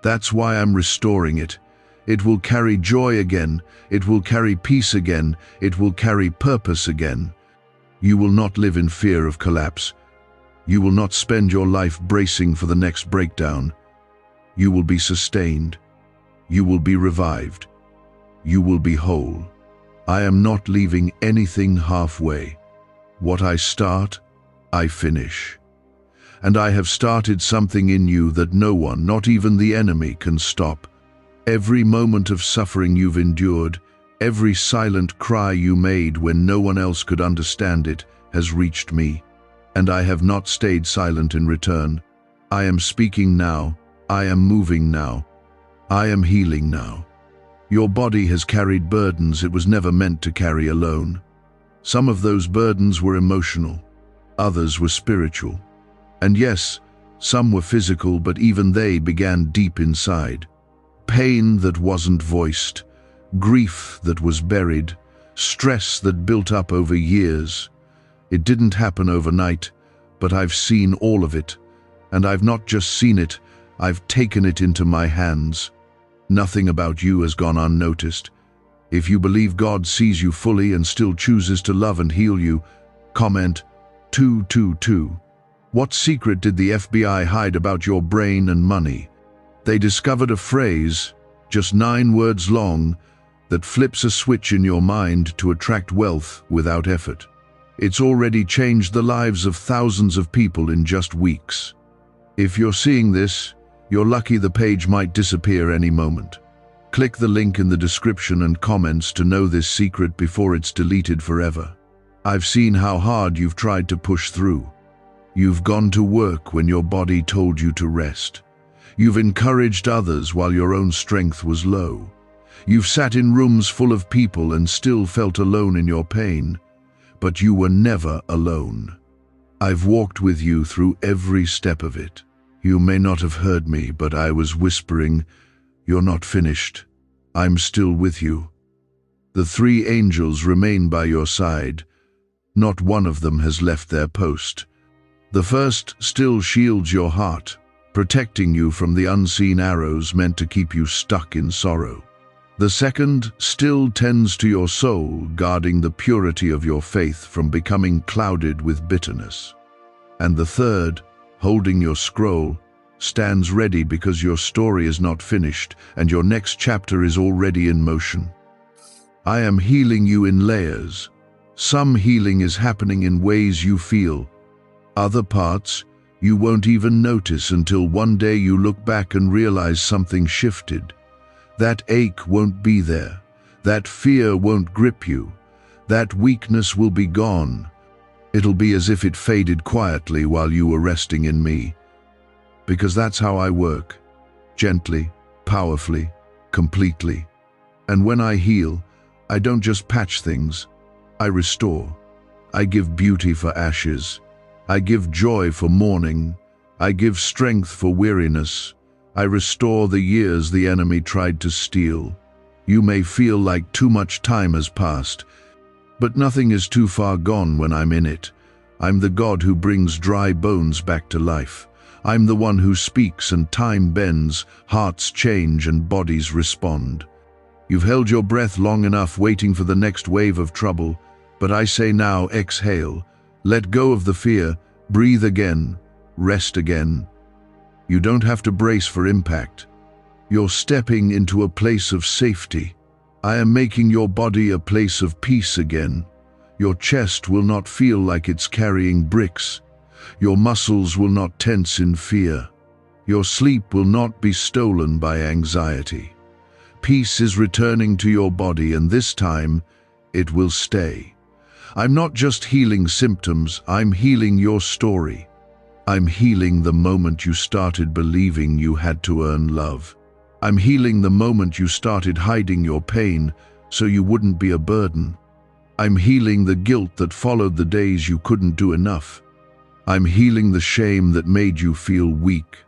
S1: That's why I'm restoring it. It will carry joy again. It will carry peace again. It will carry purpose again. You will not live in fear of collapse. You will not spend your life bracing for the next breakdown. You will be sustained. You will be revived. You will be whole. I am not leaving anything halfway. What I start, I finish. And I have started something in you that no one, not even the enemy, can stop. Every moment of suffering you've endured, every silent cry you made when no one else could understand it, has reached me. And I have not stayed silent in return. I am speaking now. I am moving now. I am healing now. Your body has carried burdens it was never meant to carry alone. Some of those burdens were emotional. Others were spiritual. And yes, some were physical, but even they began deep inside. Pain that wasn't voiced, grief that was buried, stress that built up over years. It didn't happen overnight, but I've seen all of it. And I've not just seen it, I've taken it into my hands. Nothing about you has gone unnoticed. If you believe God sees you fully and still chooses to love and heal you, comment 222. What secret did the FBI hide about your brain and money? They discovered a phrase, just 9 words long, that flips a switch in your mind to attract wealth without effort. It's already changed the lives of thousands of people in just weeks. If you're seeing this, you're lucky. The page might disappear any moment. Click the link in the description and comments to know this secret before it's deleted forever. I've seen how hard you've tried to push through. You've gone to work when your body told you to rest. You've encouraged others while your own strength was low. You've sat in rooms full of people and still felt alone in your pain. But you were never alone. I've walked with you through every step of it. You may not have heard me, but I was whispering, "You're not finished. I'm still with you." The three angels remain by your side. Not one of them has left their post. The first still shields your heart, protecting you from the unseen arrows meant to keep you stuck in sorrow. The second still tends to your soul, guarding the purity of your faith from becoming clouded with bitterness. And the third, holding your scroll, stands ready because your story is not finished and your next chapter is already in motion. I am healing you in layers. Some healing is happening in ways you feel. Other parts you won't even notice until one day you look back and realize something shifted. That ache won't be there. That fear won't grip you. That weakness will be gone. It'll be as if it faded quietly while you were resting in me. Because that's how I work. Gently, powerfully, completely. And when I heal, I don't just patch things. I restore. I give beauty for ashes. I give joy for mourning. I give strength for weariness. I restore the years the enemy tried to steal. You may feel like too much time has passed, but nothing is too far gone when I'm in it. I'm the God who brings dry bones back to life. I'm the one who speaks and time bends, hearts change and bodies respond. You've held your breath long enough waiting for the next wave of trouble, but I say now, exhale. Let go of the fear, breathe again, rest again. You don't have to brace for impact. You're stepping into a place of safety. I am making your body a place of peace again. Your chest will not feel like it's carrying bricks. Your muscles will not tense in fear. Your sleep will not be stolen by anxiety. Peace is returning to your body, and this time, it will stay. I'm not just healing symptoms, I'm healing your story. I'm healing the moment you started believing you had to earn love. I'm healing the moment you started hiding your pain so you wouldn't be a burden. I'm healing the guilt that followed the days you couldn't do enough. I'm healing the shame that made you feel weak.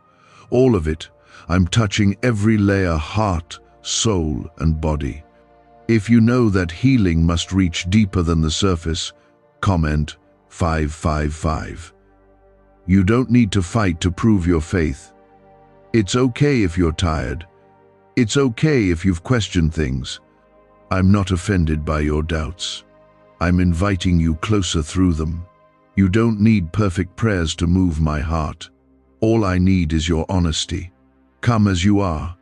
S1: All of it. I'm touching every layer: heart, soul, and body. If you know that healing must reach deeper than the surface, comment 555. You don't need to fight to prove your faith. It's okay if you're tired. It's okay if you've questioned things. I'm not offended by your doubts. I'm inviting you closer through them. You don't need perfect prayers to move my heart. All I need is your honesty. Come as you are,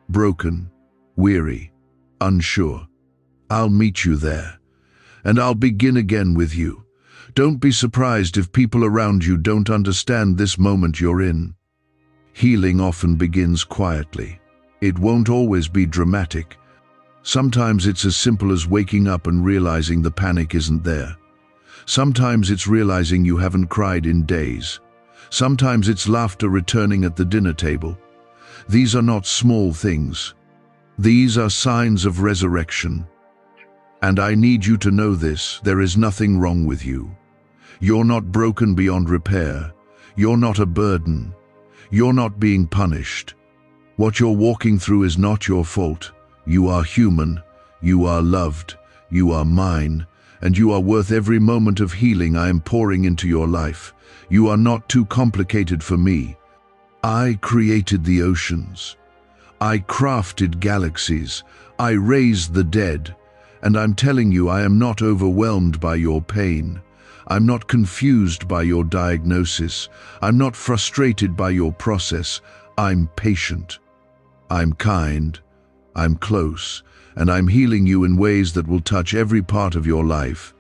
S1: broken, weary, unsure. I'll meet you there, and I'll begin again with you. Don't be surprised if people around you don't understand this moment you're in. Healing often begins quietly. It won't always be dramatic. Sometimes it's as simple as waking up and realizing the panic isn't there. Sometimes it's realizing you haven't cried in days. Sometimes it's laughter returning at the dinner table. These are not small things. These are signs of resurrection. And I need you to know this: there is nothing wrong with you. You're not broken beyond repair. You're not a burden. You're not being punished. What you're walking through is not your fault. You are human. You are loved. You are mine. And you are worth every moment of healing I am pouring into your life. You are not too complicated for me. I created the oceans. I crafted galaxies. I raised the dead. And I'm telling you, I am not overwhelmed by your pain. I'm not confused by your diagnosis. I'm not frustrated by your process. I'm patient. I'm kind. I'm close, and I'm healing you in ways that will touch every part of your life,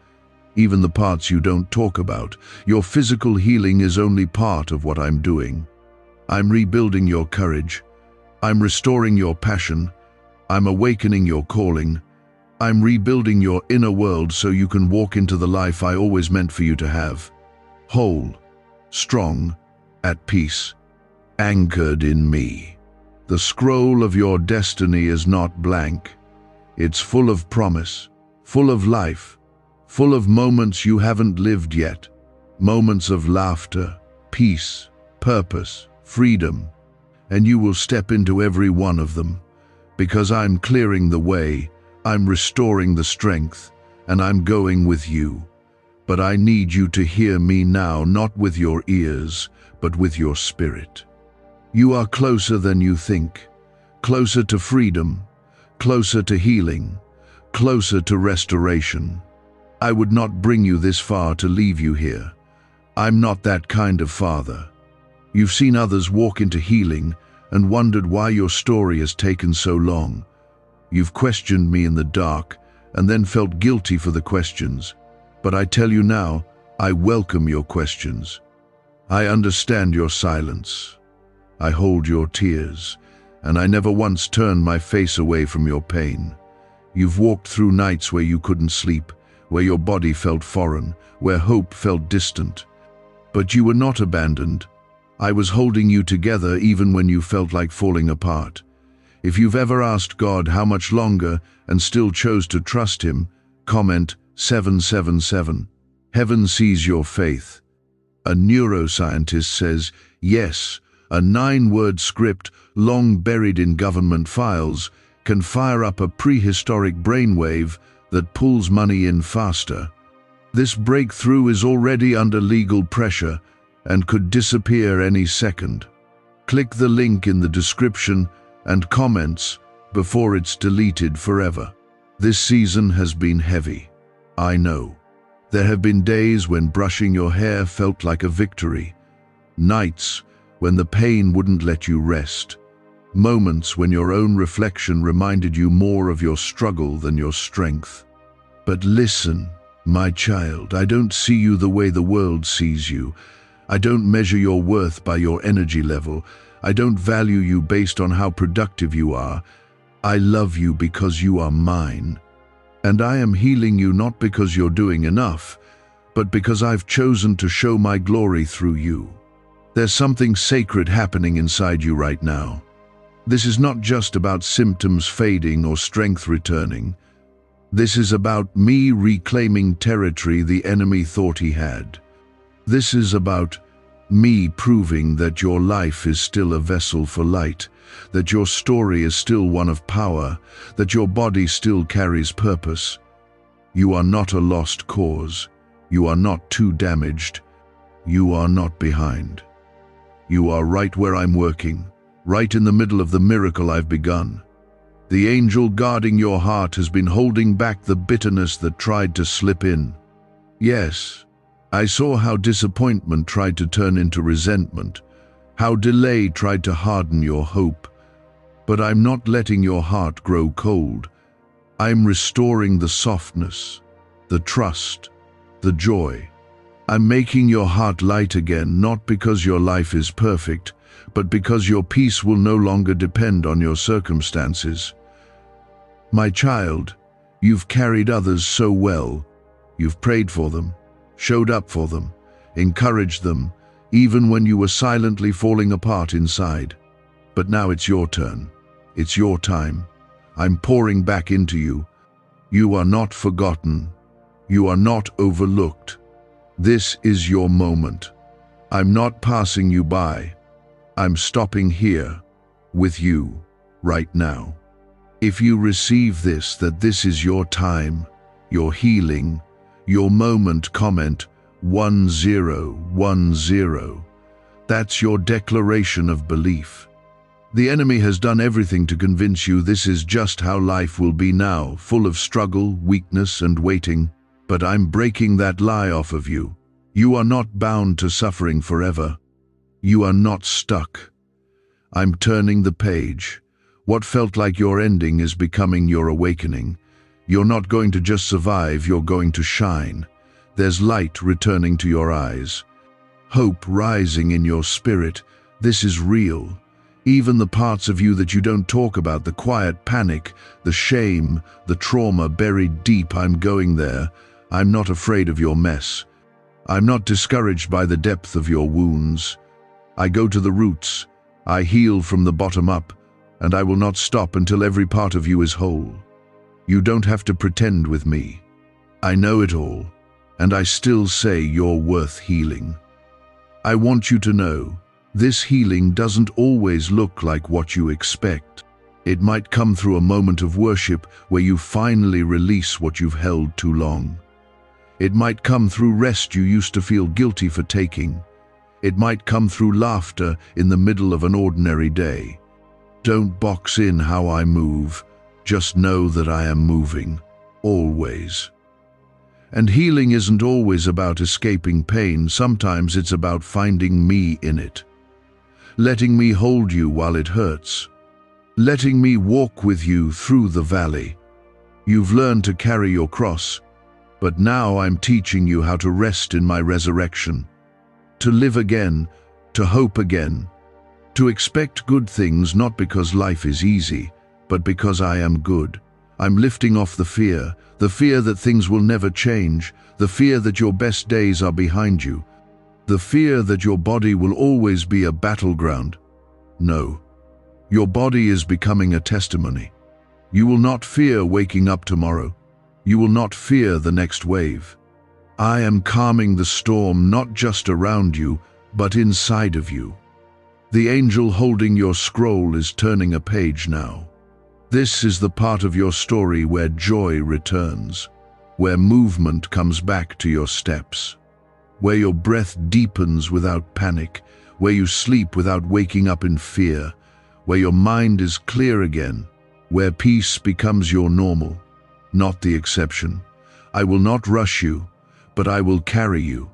S1: even the parts you don't talk about. Your physical healing is only part of what I'm doing. I'm rebuilding your courage. I'm restoring your passion. I'm awakening your calling. I'm rebuilding your inner world so you can walk into the life I always meant for you to have. Whole, strong, at peace, anchored in me. The scroll of your destiny is not blank. It's full of promise, full of life, full of moments you haven't lived yet. Moments of laughter, peace, purpose, freedom. And you will step into every one of them. Because I'm clearing the way, I'm restoring the strength, and I'm going with you. But I need you to hear me now, not with your ears, but with your spirit. You are closer than you think, closer to freedom, closer to healing, closer to restoration. I would not bring you this far to leave you here. I'm not that kind of father. You've seen others walk into healing and wondered why your story has taken so long. You've questioned me in the dark and then felt guilty for the questions. But I tell you now, I welcome your questions. I understand your silence. I hold your tears, and I never once turned my face away from your pain. You've walked through nights where you couldn't sleep, where your body felt foreign, where hope felt distant. But you were not abandoned. I was holding you together even when you felt like falling apart. If you've ever asked God how much longer and still chose to trust Him, comment 777. Heaven sees your faith. A neuroscientist says, yes, a 9-word script long buried in government files can fire up a prehistoric brainwave that pulls money in faster. This breakthrough is already under legal pressure and could disappear any second. Click the link in the description and comments before it's deleted forever. This season has been heavy. I know. There have been days when brushing your hair felt like a victory. Nights when the pain wouldn't let you rest. Moments when your own reflection reminded you more of your struggle than your strength. But listen, my child, I don't see you the way the world sees you. I don't measure your worth by your energy level. I don't value you based on how productive you are. I love you because you are mine. And I am healing you not because you're doing enough, but because I've chosen to show my glory through you. There's something sacred happening inside you right now. This is not just about symptoms fading or strength returning. This is about me reclaiming territory the enemy thought he had. This is about me proving that your life is still a vessel for light, that your story is still one of power, that your body still carries purpose. You are not a lost cause. You are not too damaged. You are not behind. You are right where I'm working, right in the middle of the miracle I've begun. The angel guarding your heart has been holding back the bitterness that tried to slip in. Yes, I saw how disappointment tried to turn into resentment, how delay tried to harden your hope. But I'm not letting your heart grow cold. I'm restoring the softness, the trust, the joy. I'm making your heart light again, not because your life is perfect, but because your peace will no longer depend on your circumstances. My child, you've carried others so well. You've prayed for them, showed up for them, encouraged them, even when you were silently falling apart inside. But now it's your turn. It's your time. I'm pouring back into you. You are not forgotten. You are not overlooked. This is your moment. I'm not passing you by. I'm stopping here with you right now. If you receive this, that this is your time, your healing, your moment, comment 1010. That's your declaration of belief. The enemy has done everything to convince you this is just how life will be now, full of struggle, weakness, and waiting. But I'm breaking that lie off of you. You are not bound to suffering forever. You are not stuck. I'm turning the page. What felt like your ending is becoming your awakening. You're not going to just survive, you're going to shine. There's light returning to your eyes. Hope rising in your spirit. This is real. Even the parts of you that you don't talk about, the quiet panic, the shame, the trauma buried deep, I'm going there. I'm not afraid of your mess. I'm not discouraged by the depth of your wounds. I go to the roots. I heal from the bottom up, and I will not stop until every part of you is whole. You don't have to pretend with me. I know it all, and I still say you're worth healing. I want you to know, this healing doesn't always look like what you expect. It might come through a moment of worship where you finally release what you've held too long. It might come through rest you used to feel guilty for taking. It might come through laughter in the middle of an ordinary day. Don't box in how I move. Just know that I am moving, always. And healing isn't always about escaping pain. Sometimes it's about finding me in it. Letting me hold you while it hurts. Letting me walk with you through the valley. You've learned to carry your cross, but now I'm teaching you how to rest in my resurrection. To live again, to hope again, to expect good things, not because life is easy, but because I am good. I'm lifting off the fear that things will never change, the fear that your best days are behind you, the fear that your body will always be a battleground. No, your body is becoming a testimony. You will not fear waking up tomorrow. You will not fear the next wave. I am calming the storm not just around you, but inside of you. The angel holding your scroll is turning a page now. This is the part of your story where joy returns, where movement comes back to your steps, where your breath deepens without panic, where you sleep without waking up in fear, where your mind is clear again, where peace becomes your normal, not the exception. I will not rush you, but I will carry you.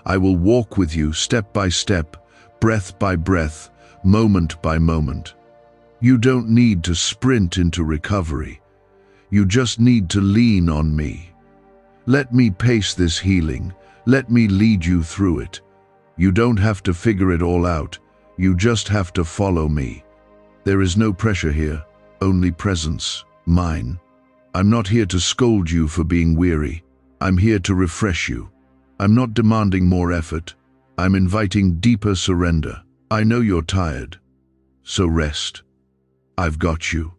S1: I will walk with you step by step, breath by breath, moment by moment. You don't need to sprint into recovery. You just need to lean on me. Let me pace this healing. Let me lead you through it. You don't have to figure it all out. You just have to follow me. There is no pressure here, only presence, mine. I'm not here to scold you for being weary. I'm here to refresh you. I'm not demanding more effort. I'm inviting deeper surrender. I know you're tired, so rest. I've got you.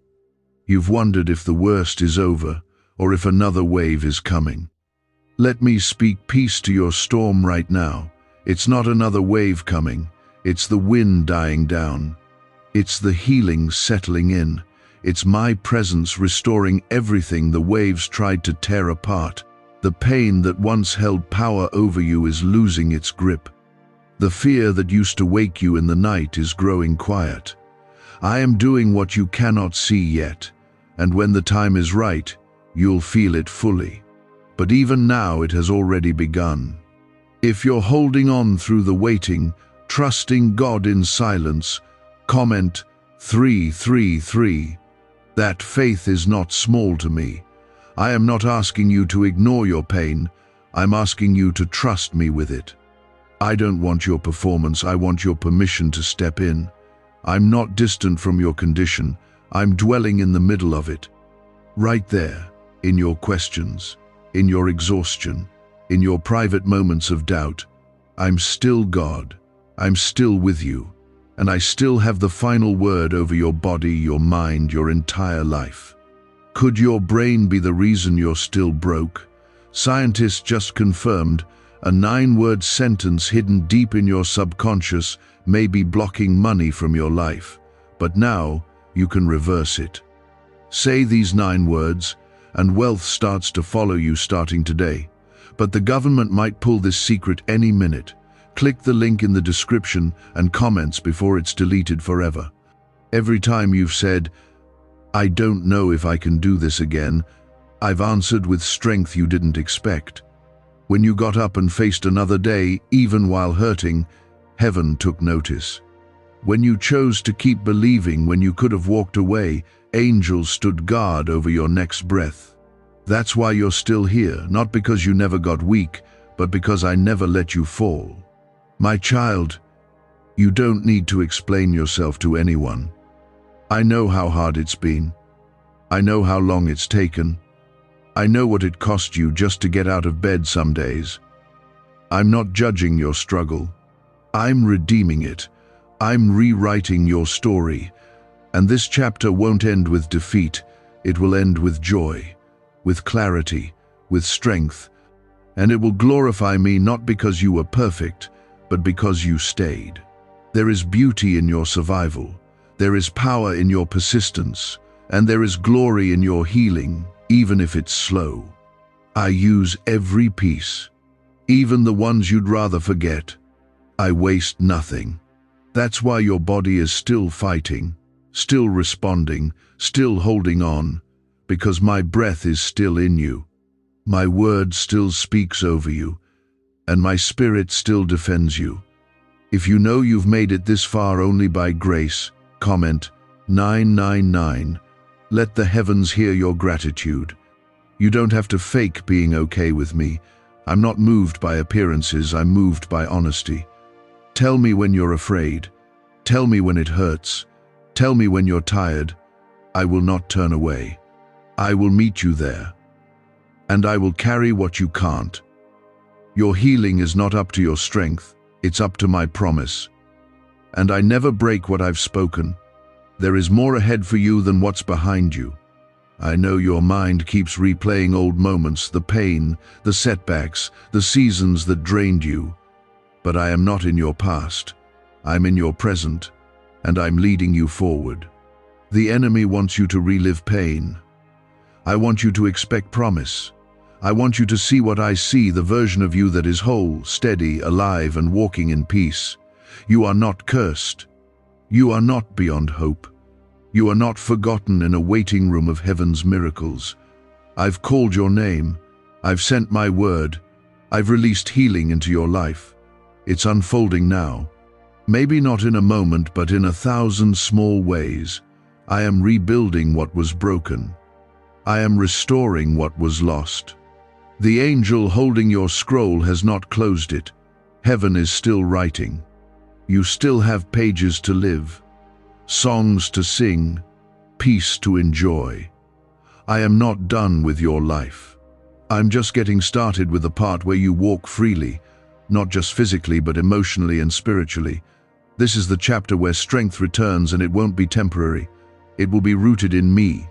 S1: You've wondered if the worst is over or if another wave is coming. Let me speak peace to your storm right now. It's not another wave coming. It's the wind dying down. It's the healing settling in. It's my presence restoring everything the waves tried to tear apart. The pain that once held power over you is losing its grip. The fear that used to wake you in the night is growing quiet. I am doing what you cannot see yet, and when the time is right, you'll feel it fully. But even now it has already begun. If you're holding on through the waiting, trusting God in silence, comment 333. That faith is not small to me. I am not asking you to ignore your pain. I'm asking you to trust me with it. I don't want your performance. I want your permission to step in. I'm not distant from your condition. I'm dwelling in the middle of it. Right there, in your questions, in your exhaustion, in your private moments of doubt. I'm still God. I'm still with you. And I still have the final word over your body, your mind, your entire life. Could your brain be the reason you're still broke? Scientists just confirmed a 9-word sentence hidden deep in your subconscious may be blocking money from your life, but now you can reverse it. Say these 9 words, and wealth starts to follow you starting today. But the government might pull this secret any minute. Click the link in the description and comments before it's deleted forever. Every time you've said, "I don't know if I can do this again," I've answered with strength you didn't expect. When you got up and faced another day, even while hurting, heaven took notice. When you chose to keep believing when you could have walked away, angels stood guard over your next breath. That's why you're still here, not because you never got weak, but because I never let you fall. My child, you don't need to explain yourself to anyone. I know how hard it's been. I know how long it's taken. I know what it cost you just to get out of bed some days. I'm not judging your struggle. I'm redeeming it. I'm rewriting your story. And this chapter won't end with defeat. It will end with joy, with clarity, with strength. And it will glorify me not because you were perfect, but because you stayed. There is beauty in your survival. There is power in your persistence. And there is glory in your healing, even if it's slow. I use every piece, even the ones you'd rather forget. I waste nothing. That's why your body is still fighting, still responding, still holding on, because my breath is still in you. My word still speaks over you, and my spirit still defends you. If you know you've made it this far only by grace, comment 999. Let the heavens hear your gratitude. You don't have to fake being okay with me. I'm not moved by appearances, I'm moved by honesty. Tell me when you're afraid. Tell me when it hurts. Tell me when you're tired. I will not turn away. I will meet you there. And I will carry what you can't. Your healing is not up to your strength, it's up to my promise. And I never break what I've spoken. There is more ahead for you than what's behind you. I know your mind keeps replaying old moments, the pain, the setbacks, the seasons that drained you. But I am not in your past. I'm in your present, and I'm leading you forward. The enemy wants you to relive pain. I want you to expect promise. I want you to see what I see, the version of you that is whole, steady, alive, and walking in peace. You are not cursed. You are not beyond hope. You are not forgotten in a waiting room of heaven's miracles. I've called your name. I've sent my word. I've released healing into your life. It's unfolding now. Maybe not in a moment, but in 1,000 small ways. I am rebuilding what was broken. I am restoring what was lost. The angel holding your scroll has not closed it. Heaven is still writing. You still have pages to live, songs to sing, peace to enjoy. I am not done with your life. I'm just getting started with the part where you walk freely, not just physically but emotionally and spiritually. This is the chapter where strength returns, and it won't be temporary. It will be rooted in me,